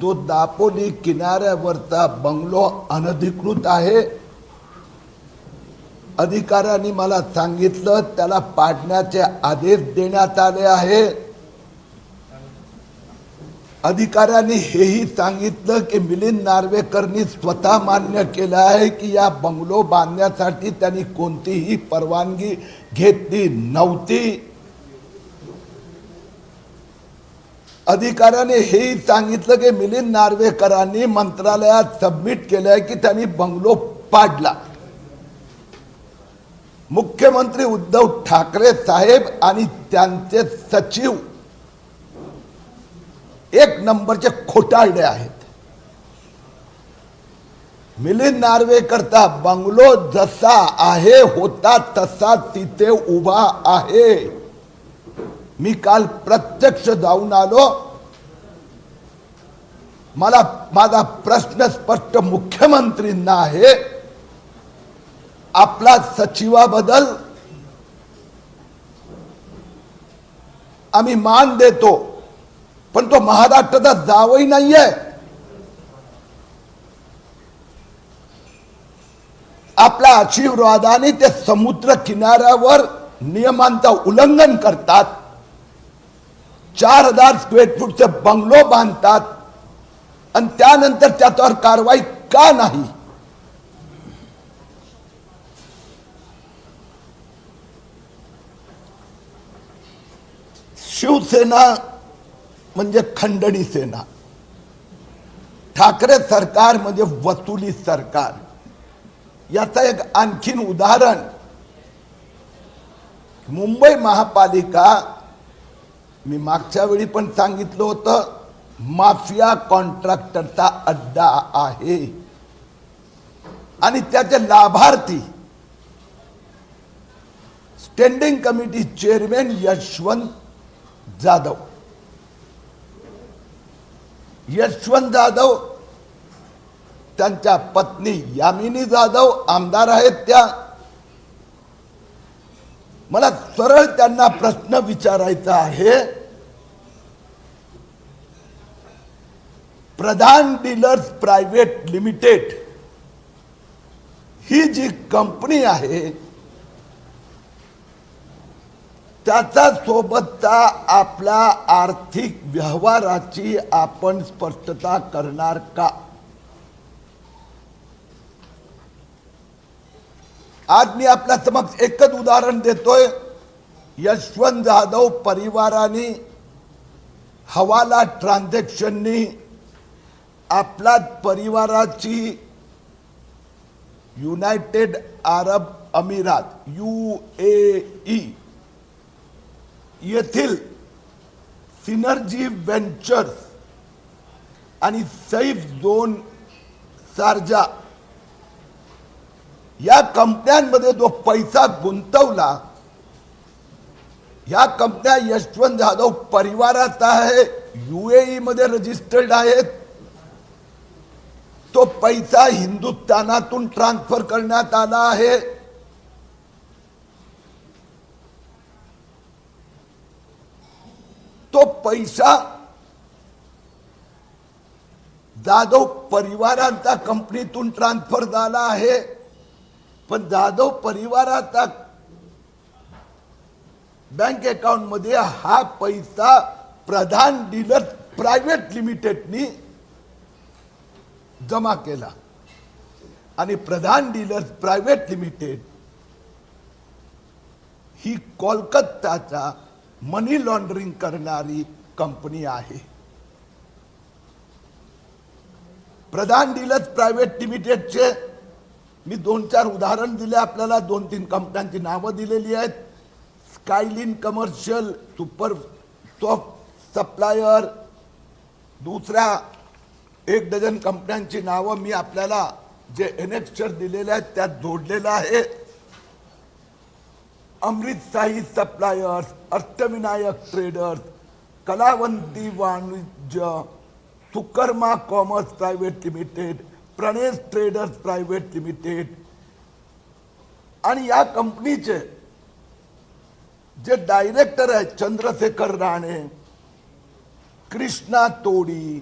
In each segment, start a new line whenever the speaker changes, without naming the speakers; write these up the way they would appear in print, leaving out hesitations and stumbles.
जो दापोली किनाऱ्यावरचा बंगलो अनधिकृत आहे। अधिकाऱ्यांनी मला सांगितलं त्याला पाडण्याचे आदेश देण्यात आले आहे। अधिकाऱ्यांनी हेही सांगितलं की मिलिंद नार्वेकरनी स्वतः मान्य केलं आहे की या बंगलो बांधण्यासाठी त्यांनी कोणतीही परवानगी घेतली नव्हती। अधिकाऱ्याने हेही सांगितलं की मिलिंद नार्वेकरांनी मंत्रालयात सबमिट केलंय की त्यांनी बंगलो पाडला। मुख्यमंत्री उद्धव ठाकरे साहेब आणि त्यांचे सचिव एक नंबरचे खोटारडे आहेत। मिलिंद नार्वेकरचा बंगलो जसा आहे होता तसा तिथे उभा आहे। मी काल प्रत्यक्ष जाऊन आलो। मला माझा प्रश्न स्पष्ट मुख्यमंत्रींना आहे, आपला सचिवाबद्दल आम्ही मान देतो पण तो महाराष्ट्राचा जावई नाहीये। आपल्या आशीर्वादाने ते समुद्र किनाऱ्यावर नियमांचं उल्लंघन करतात, 4000 स्क्वेअर फूटचे बंगलो बांधतात आणि त्यानंतर त्याच्यावर कारवाई का नाही? शिवसेना म्हणजे खंडणी सेना, ठाकरे सरकार म्हणजे वसुली सरकार। याचा एक आणखीन उदाहरण, मुंबई महापालिका, मी मागच्या वेळी पण सांगितलं होतं, माफिया कॉन्ट्रॅक्टरचा अड्डा आहे आणि त्याचे लाभार्थी standing committee chairman Yashwant Jadhav त्यांच्या पत्नी यामिनी जाधव आमदार आहेत। त्या मला सरळ त्यांना प्रश्न विचारायचा आहे, प्रधान डीलर्स प्रायव्हेट लिमिटेड ही जी कंपनी आहे त्याचा सोबतचा आपल्या आर्थिक व्यवहाराची आपण स्पष्टता करणार का? आज मी आपल्या समक्ष एकच उदाहरण देतोय। यशवंत जाधव परिवाराने हवाला ट्रान्झॅक्शननी आपल्या परिवाराची युनायटेड अरब अमिरात UAE येथील सिनर्जी वेंचर्स आणि सैफ झोन शारजा या कंपन्यांमध्ये जो पैसा गुंतवला, या कंपन्या यशवंत जाधव परिवाराचा आहे, UAE मध्ये रजिस्टर्ड आहेत। तो पैसा हिंदुस्थानातून ट्रान्सफर करण्यात आला आहे। तो पैसा जाधव परिवाराचा कंपनीतून ट्रान्सफर झाला आहे, पण जाधव परिवाराचा बँक अकाउंट मध्ये हा पैसा प्रधान डीलर प्रायव्हेट लिमिटेडनी जमा केला आणि प्रधान डीलर्स प्रायव्हेट लिमिटेड ही कोलकाताचा मनी लॉन्ड्रिंग करणारी कंपनी आहे। प्रधान डीलर्स प्रायव्हेट लिमिटेडचे मी 2-4 उदाहरण दिले आपल्याला, 2-3 कंपन्यांची नावं दिलेली आहेत। स्कायलिन कमर्शियल, सुपर सॉफ्ट सप्लायर, दुसऱ्या 1 डझन कंपन्यांची नावं मी आपल्याला जे एनेक्स्चर दिलेले आहेत त्यात जोडलेलं आहे। Amrut Sai suppliers, Ashtavinayak traders, Kalavanti Vanijya, Sukarma commerce private limited, Pranesh traders private limited आणि या कंपनीचे जे डायरेक्टर आहेत चंद्रशेखर राणे, कृष्णा तोडी,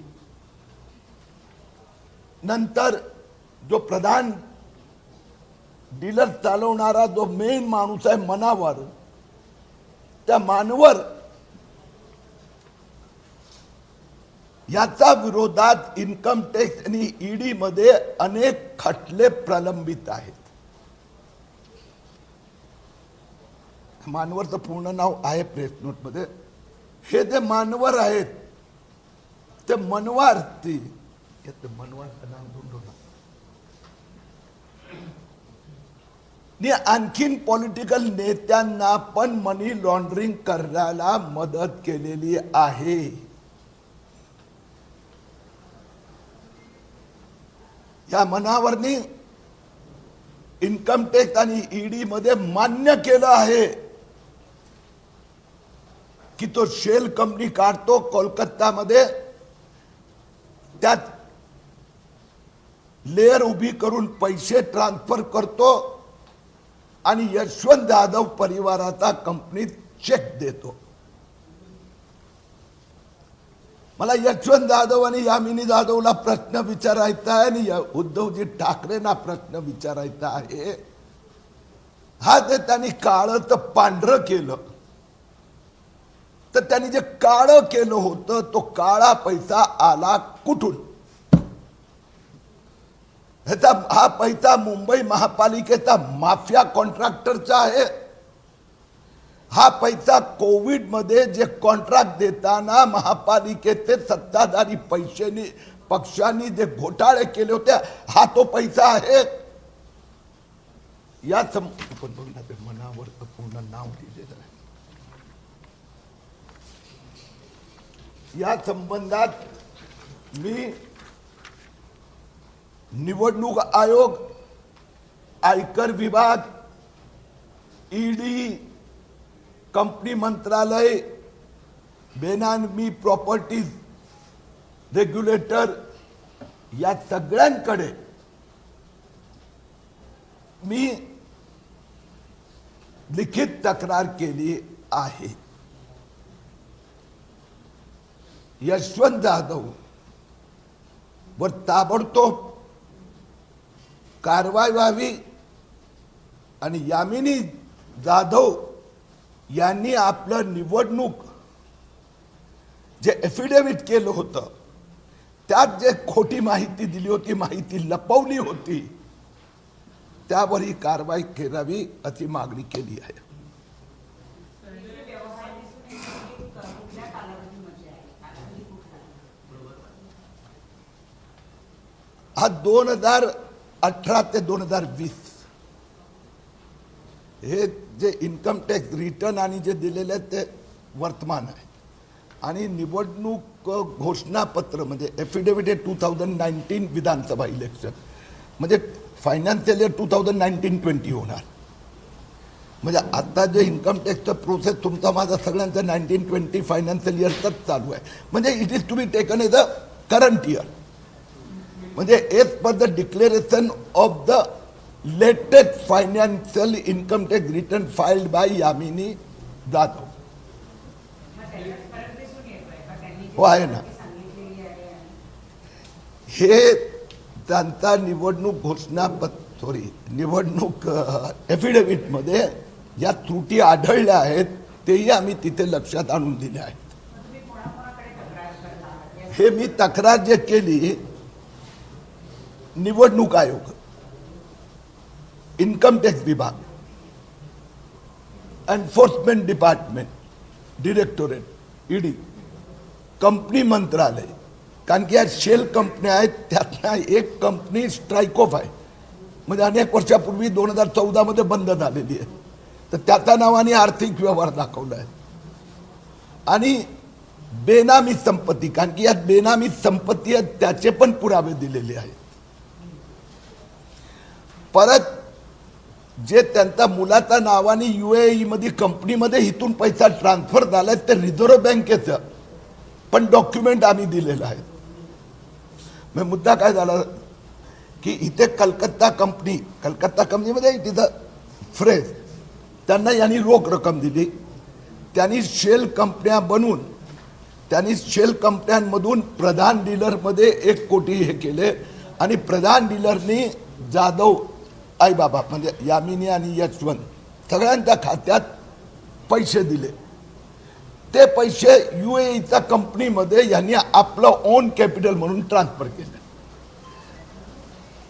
नंतर जो प्रधान डीलर चालवणारा जो मेन माणूस आहे मनावर, त्या मानवर याचा विरोधात इन्कम टॅक्स आणि ईडी मध्ये अनेक खटले प्रलंबित आहेत. मानवरचं पूर्ण नाव आहे प्रेस नोट मध्ये. हे जे मानवर आहेत ते मनवार्थी मनवारचं नाव आणखीन पॉलिटिकल नेत्यांना पण मनी लॉन्ड्रिंग करायला मदत केलेली आहे. या मनावरनी इन्कम टॅक्स आणि ईडी मध्ये मान्य केलं आहे की तो शेल कंपनी काढतो कोलकातामध्ये, त्यात लेअर उभी करून पैसे ट्रान्सफर करतो आणि यशवंत जाधव परिवाराचा कंपनीत चेक देतो. मला यशवंत जाधव आणि यामिनी जाधवला प्रश्न विचारायचा आहे आणि उद्धवजी ठाकरेंना प्रश्न विचारायचा आहे. हा ते त्यांनी काळं तर पांढरं केलं, तर त्यांनी जे काळं केलं होतं तो काळा पैसा आला कुठून? हा पैसा मुंबई महापालिकेचा माफिया कॉन्ट्रॅक्टरचा आहे. हा पैसा कोविड मध्ये जे कॉन्ट्रॅक्ट देताना महापालिकेचे सत्ताधारी पक्षांनी जे घोटाळे केले होते, हा तो पैसा आहे. या मनावर पूर्ण नाव दिलेलं आहे. या संबंधात मी निवडणूक आयोग, आयकर विभाग, ईडी, कंपनी मंत्रालय, बेनामी प्रॉपर्टीज रेग्युलेटर या सगळ्यांकडे मी लिखित तक्रार केली आहे. यशवंत जाधव वर ताबडतोब कारवाई व्हावी आणि यामिनी जाधव यांनी आपलं निवडणूक जे एफिडेव्हिट केलं होतं त्यात जे खोटी माहिती दिली होती, माहिती लपवली होती, त्यावर ही कारवाई करावी अशी मागणी केली आहे. हा 2018 ते 2020 हे जे इन्कम टॅक्स रिटर्न आणि जे दिलेले ते वर्तमान आहे आणि निवडणूक घोषणापत्र म्हणजे एफिडेव्हिट 2019 विधानसभा इलेक्शन म्हणजे फायनान्शियल इयर 2019-20 होणार. म्हणजे आता जे इन्कम टॅक्सचं प्रोसेस तुमचा माझा सगळ्यांचा 19-20 फायनान्शियल इयरचाच चालू आहे. म्हणजे it is to be taken as a current year. म्हणजे as per the declaration of the latest financial income tax return filed by Yamini Jadhav. हो आहे ना. हे त्यांचा निवडणूक निवडणूक एफिडेव्हिट मध्ये या त्रुटी आढळल्या आहेत, तेही आम्ही तिथे लक्षात आणून दिले आहेत. हे मी तक्रार जे केली निवडणूक आयोग, इन्कम टॅक्स विभाग, enforcement department, directorate, ED, company मंत्रालय, कारण की या शेल कंपन्या आहेत त्यातल्या एक कंपनी स्ट्राईक ऑफ आहे म्हणजे अनेक वर्षापूर्वी 2014 मध्ये बंद झालेली आहे, तर त्याच्या नावाने आर्थिक व्यवहार दाखवला आहे. आणि बेनामी संपत्ती, कारण की यात बेनामी संपत्ती आहे त्याचे पण पुरावे दिलेले आहेत. परत जे त्यांच्या मुलाच्या नावाने UAE मध्ये कंपनीमध्ये इथून पैसा ट्रान्सफर झालाय ते रिझर्व्ह बँकेचं पण डॉक्युमेंट आम्ही दिलेलं आहे. मग मुद्दा काय झाला की इथे कलकत्ता कंपनीमध्ये तिथं फ्रेश त्यांना यांनी रोख रक्कम दिली, त्यांनी शेल कंपन्या बनवून त्यांनी शेल कंपन्यांमधून प्रधान डीलरमध्ये 1 कोटी हे केले आणि प्रधान डीलरनी जाधव आई बाबा म्हणजे यामिनी आणि यशवंत सगळ्यांच्या खात्यात पैसे दिले. ते पैसे UAEच्या कंपनीमध्ये यांनी आपलं ओन कॅपिटल म्हणून ट्रान्सफर केलं.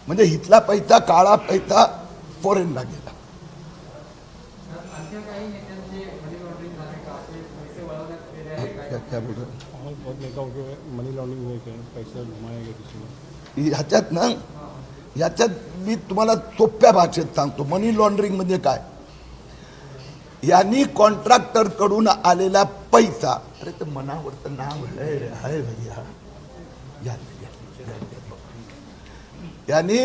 म्हणजे इथला पैसा काळा पैसा फॉरेनला गेला. क्या बोल रहे
बहुत नेताओं के मनी लॉन्ड्रिंग हुए क्या पैसे घुमाए गए किसी को
ह्याच्यात ना ह्याच्यात मी तुम्हाला सोप्या भाषेत सांगतो. मनी लॉन्ड्रिंग म्हणजे काय? यांनी कॉन्ट्रॅक्टर कडून आलेला पैसा, अरे ते मनावर तर नाव आहे भैया, यांनी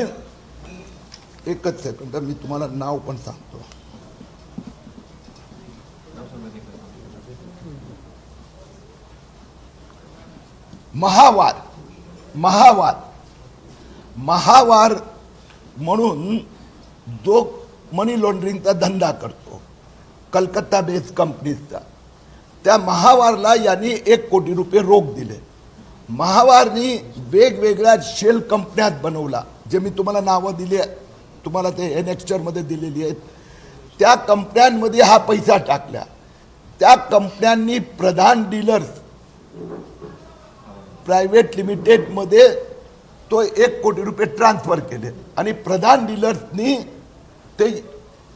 एकच सेकंद मी तुम्हाला नाव पण सांगतो. महावार म्हणून जो मनी लॉन्ड्रिंगचा धंदा करतो कलकत्ता बेस्ड कंपनीचा, त्या महावारला यांनी 1 कोटी रुपये रोख दिले. महावारनी वेगवेगळ्या शेल कंपन्यात बनवला, जे मी तुम्हाला नावं दिली तुम्हाला ते एनेक्स्चर मध्ये दिलेली आहेत. त्या कंपन्यांमध्ये हा पैसा टाकला. त्या कंपन्यांनी प्रधान डीलर्स प्रायव्हेट लिमिटेड मध्ये तो 1 कोटी रुपये ट्रान्सफर केले आणि प्रधान डीलर्सनी ते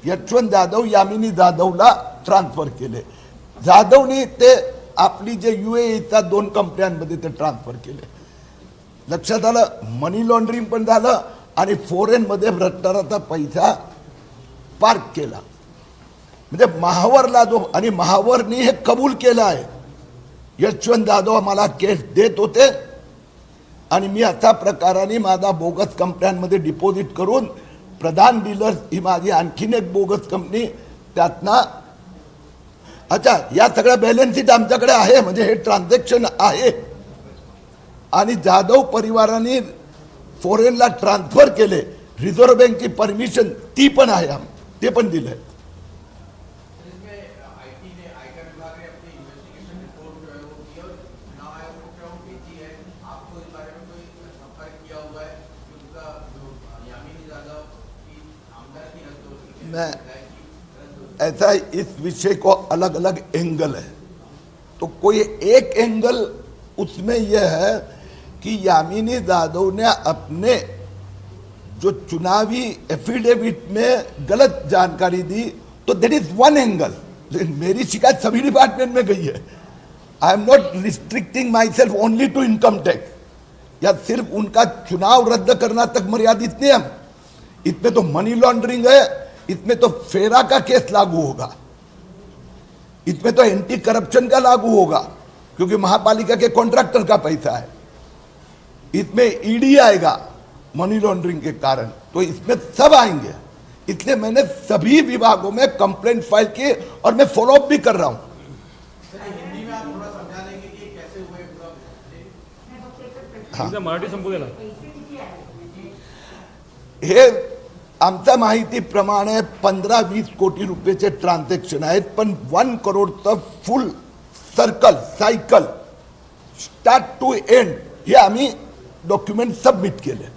यशवंत जाधव यामिनी जाधवला ट्रान्सफर केले. जाधवनी ते आपली जे UAEच्या 2 कंपन्यांमध्ये ते ट्रान्सफर केले. लक्षात आलं? मनी लॉन्ड्रिंग पण झालं आणि फॉरेन मध्ये भ्रष्टाचाराचा पैसा पार्क केला. म्हणजे महावरला जो, आणि महावरनी हे कबूल केलं आहे, यशवंत जाधव मला केस देत होते आणि मी अशा प्रकाराने माझा बोगस कंपन्यांमध्ये डिपॉझिट करून प्रधान डीलर्स ही माझी आणखीन एक बोगस कंपनी, त्यातना अच्छा या सगळ्या बॅलन्स शीट आमच्याकडे आहे. म्हणजे हे ट्रान्झॅक्शन आहे. आणि जाधव परिवाराने फॉरेनला ट्रान्सफर केले. रिझर्व्ह बँकची परमिशन ती पण आहे, ते पण दिलंय. मैं ऐसा इस विषय को अलग अलग एंगल है, तो कोई एक एंगल उसमें यह है कि यामिनी जाधव ने अपने जो चुनावी एफिडेविट में गलत जानकारी दी, तो दैट इज वन एंगल. लेकिन मेरी शिकायत सभी डिपार्टमेंट में गई है. I am not restricting myself only to income tax, या सिर्फ उनका चुनाव रद्द करना तक मर्यादित नहीं हम. इसमें तो मनी लॉन्ड्रिंग है, इसमें तो फेरा का केस लागू होगा, इसमें तो एंटी करप्शन का लागू होगा क्योंकि महापालिका के कॉन्ट्रैक्टर का पैसा है. इसमें ईडी आएगा मनी लॉन्ड्रिंग के कारण, तो इसमें सब आएंगे. इसलिए मैंने सभी विभागों में कंप्लेंट फाइल की और मैं फॉलोअप भी कर रहा हूं.
मराठी संपू दे ना.
हे आमच्या माहितीप्रमाणे 15-20 कोटी रुपयाचे ट्रान्झॅक्शन आहेत, पण 1 करोडचं full circle cycle start to end हे आम्ही डॉक्युमेंट सबमिट केले.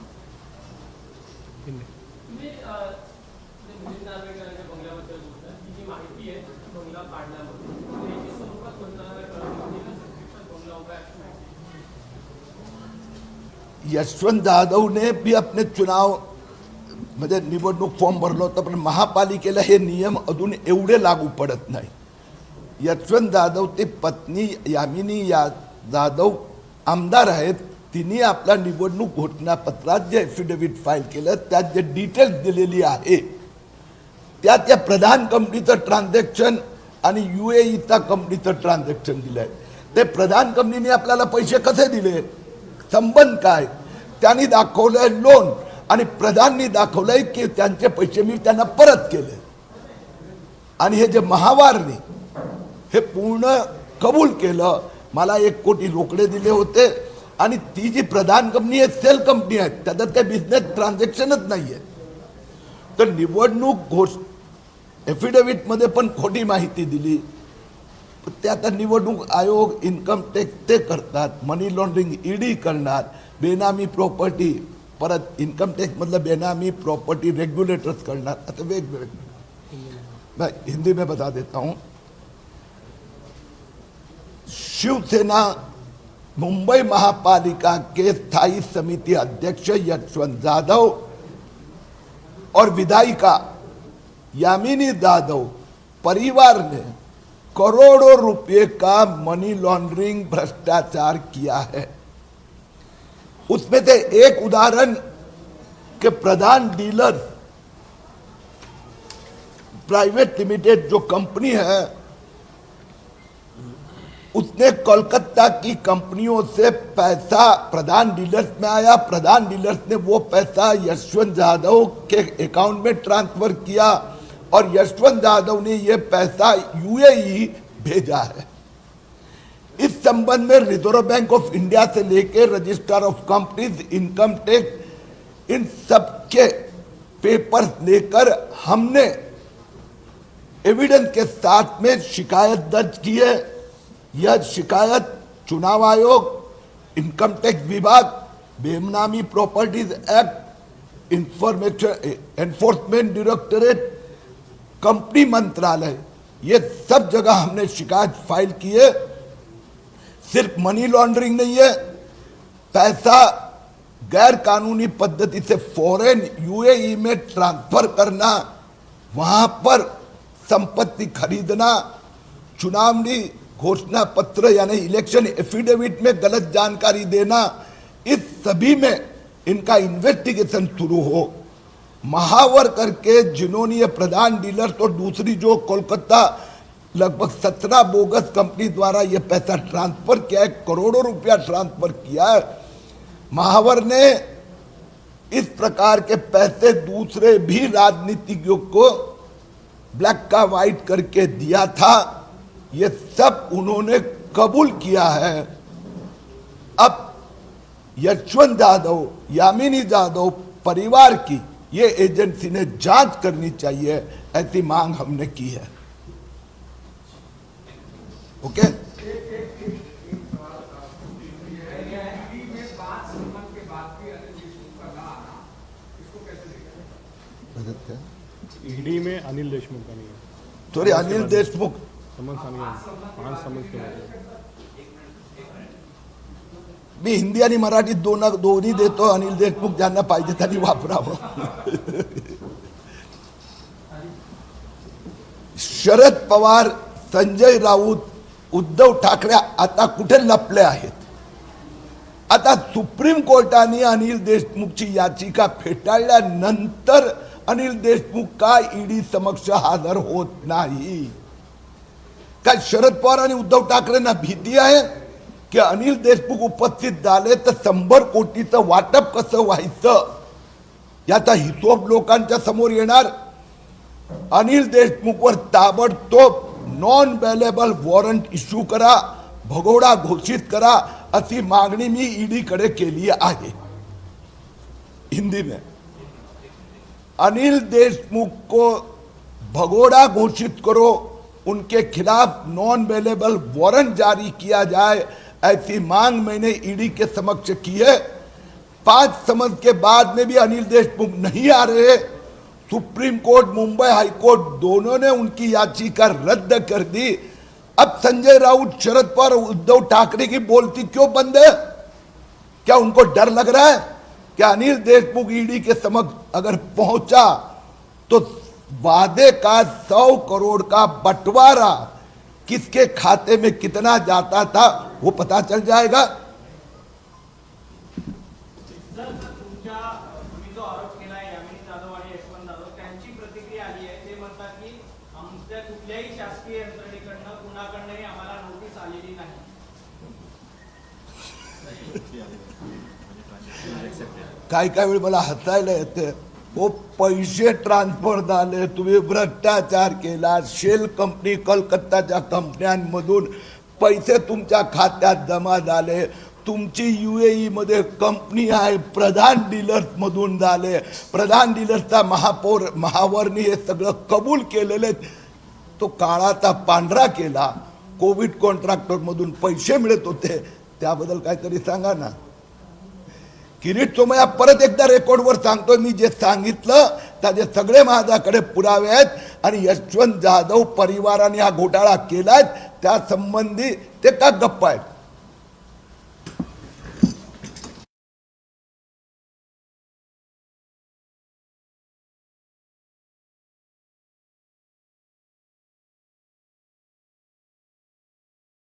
यशवंत जाधव ने भी अपने चुनाव म्हणजे निवडणूक फॉर्म भरला होता, पण महापालिकेला हे नियम अजून एवढे लागू पडत नाही. यशवंत जाधव ते पत्नी यामिनी जाधव आमदार आहेत. तिने आपल्या निवडणूक घोषणापत्रात जे एफिडेविट फाईल केलं त्यात जे डिटेल्स दिलेली आहे, त्यात त्या प्रधान कंपनीचं ट्रान्झॅक्शन आणि UAEच्या कंपनीचं ट्रान्झॅक्शन दिलंय. ते प्रधान कंपनीने आपल्याला पैसे कसे दिले, संबंध काय, त्यांनी दाखवलंय लोन आणि प्रधाननी दाखवलंय की त्यांचे पैसे मी त्यांना परत केले. आणि हे जे महावारने हे पूर्ण कबूल केलं, मला 1 कोटी रोकडे दिले होते आणि ती जी प्रधान कंपनी आहे सेल कंपनी आहे, त्याच्यात काही बिझनेस ट्रान्झॅक्शनच नाहीये. तर निवडणूक एफिडेविट मध्ये पण खोटी माहिती दिली. ते आता निवडणूक आयोग, इन्कम टॅक्स ते करतात, मनी लॉन्ड्रिंग ईडी करणार, बेनामी प्रॉपर्टी परत इन्कम टॅक्स मधलं बेनामी प्रॉपर्टी रेग्युलेटर्स करणार. आता वेगवेगळे मैं हिंदी में बता देता हूं. शिवसेना मुंबई महापालिका के स्थायी समिति अध्यक्ष यशवंत जाधव और विधायिका यामिनी जाधव परिवार ने करोड़ों रुपए का मनी लॉन्ड्रिंग भ्रष्टाचार किया है. उसमें से एक उदाहरण के प्रधान डीलर प्राइवेट लिमिटेड जो कंपनी है, उसने कोलकाता की कंपनियों से पैसा प्रधान डीलर्स में आया. प्रधान डीलर्स ने वो पैसा यशवंत जाधव के अकाउंट में ट्रांसफर किया और यशवंत जाधव ने ये पैसा यूएई भेजा है. इस संबंध में रिजर्व बैंक ऑफ इंडिया से लेकर registrar of companies, income tax, in सबके पेपर्स लेकर हमने एविडेंस के साथ में शिकायत दर्ज की है. यह शिकायत चुनाव आयोग, इनकम टैक्स विभाग, बेनामी properties act, information enforcement directorate, company मंत्रालय, ये सब जगह हमने शिकायत फाइल की है. सिर्फ मनी लॉन्ड्रिंग नहीं है, पैसा गैर कानूनी पद्धति से फॉरेन यूएई में ट्रांसफर करना, वहां पर संपत्ति खरीदना, चुनावी घोषणा पत्र यानी इलेक्शन एफिडेविट में गलत जानकारी देना, इस सभी में इनका इन्वेस्टिगेशन शुरू हो. महावर करके जिन्होंने ये प्रधान डीलर तो दूसरी जो कोलकाता लगभग 17 बोगस कंपनी द्वारा ये पैसा ट्रांसफर किया है, करोड़ों रुपया ट्रांसफर किया है. महावर ने इस प्रकार के पैसे दूसरे भी राजनीतिज्ञों को ब्लैक का व्हाइट करके दिया था. ये सब उन्होंने कबूल किया है. अब यशवंत जाधव, यामिनी जाधव परिवार की ये एजेंसी ने जांच करनी चाहिए, ऐसी मांग हमने की है. ओके.
ईडी में अनिल देशमुख का नहीं है.
सॉरी, अनिल देशमुख
समन्स आने के 5 समन्स के बाद
मी हिंदी आणि मराठी दोन्ही देतो. अनिल देशमुख ज्यांना पाहिजे त्यांनी वापरावं. शरद पवार, संजय राऊत, उद्धव ठाकरे आता कुठे लपले आहेत. आता सुप्रीम कोर्टाने अनिल देशमुखची याचिका फेटाळल्यानंतर अनिल देशमुख का ईडी समक्ष हजर होत नाही. काय शरद पवार आणि उद्धव ठाकरेंना भीती आहे की अनिल देशमुख उपस्थित झाले तर 100 कोटीचं वाटप कसं व्हायचं याचा हिशोब लोकांच्या समोर येणार. अनिल देशमुखवर ताबडतोब नॉन अवेलेबल वॉरंट इश्यू करा, भगोडा घोषित करा, अशी मागणी मी ईडी कडे केली आहे. हिंदी में अनिल देशमुख को भगोड़ा घोषित करो, उनके खिलाफ नॉन अवेलेबल वारंट जारी किया जाए, ऐसी मांग मैंने ईडी के समक्ष की है. 5 समझ के बाद में भी अनिल देशमुख नहीं आ रहे. सुप्रीम कोर्ट, मुंबई हाई कोर्ट दोनों ने उनकी याचिका रद्द कर दी. अब संजय राउत, शरद पवार, उद्धव ठाकरे की बोलती क्यों बंद है? क्या उनको डर लग रहा है कि अनिल देशमुख ईडी के समक्ष अगर पहुंचा तो वादे का 100 करोड़ का बंटवारा किसके खाते में कितना जाता था वो पता चल जाएगा.
तुम्ही जो आरोप केला यामिनी जाधव आणि यशवंत जाधव त्यांची प्रतिक्रिया आली आहे. ते म्हणतात की आमच्या कुठल्याही शासकीय यंत्रणेकडनं कुणाकडनंही आम्हाला नोटीस आलेली नाही.
काय वेळ मला हसायला येते. वो पैसे ट्रान्सफर झाले, तुम्ही भ्रष्टाचार केला, शेल कंपनी कलकत्ताच्या कंपन्यांमधून पैसे तुमच्या खात्यात जमा झाले, तुमची यूएई मध्ये कंपनी आहे, प्रधान डीलर्स मधून झाले, प्रधान डीलर्सचा महापौर महावरनी हे सगळं कबूल केलेले. तो काळाचा पांढरा केला. कोविड कॉन्ट्रॅक्टर मधून पैसे मिळत होते, त्याबद्दल काहीतरी सांगा ना. किरीट सोमय्या परत एकदा रेकॉर्डवर सांगतोय, मी जे सांगितलं त्याचे सगळे माझ्याकडे पुरावे आहेत आणि यशवंत जाधव परिवाराने हा घोटाळा केलाय त्या संबंधी ते का गप्प आहेत.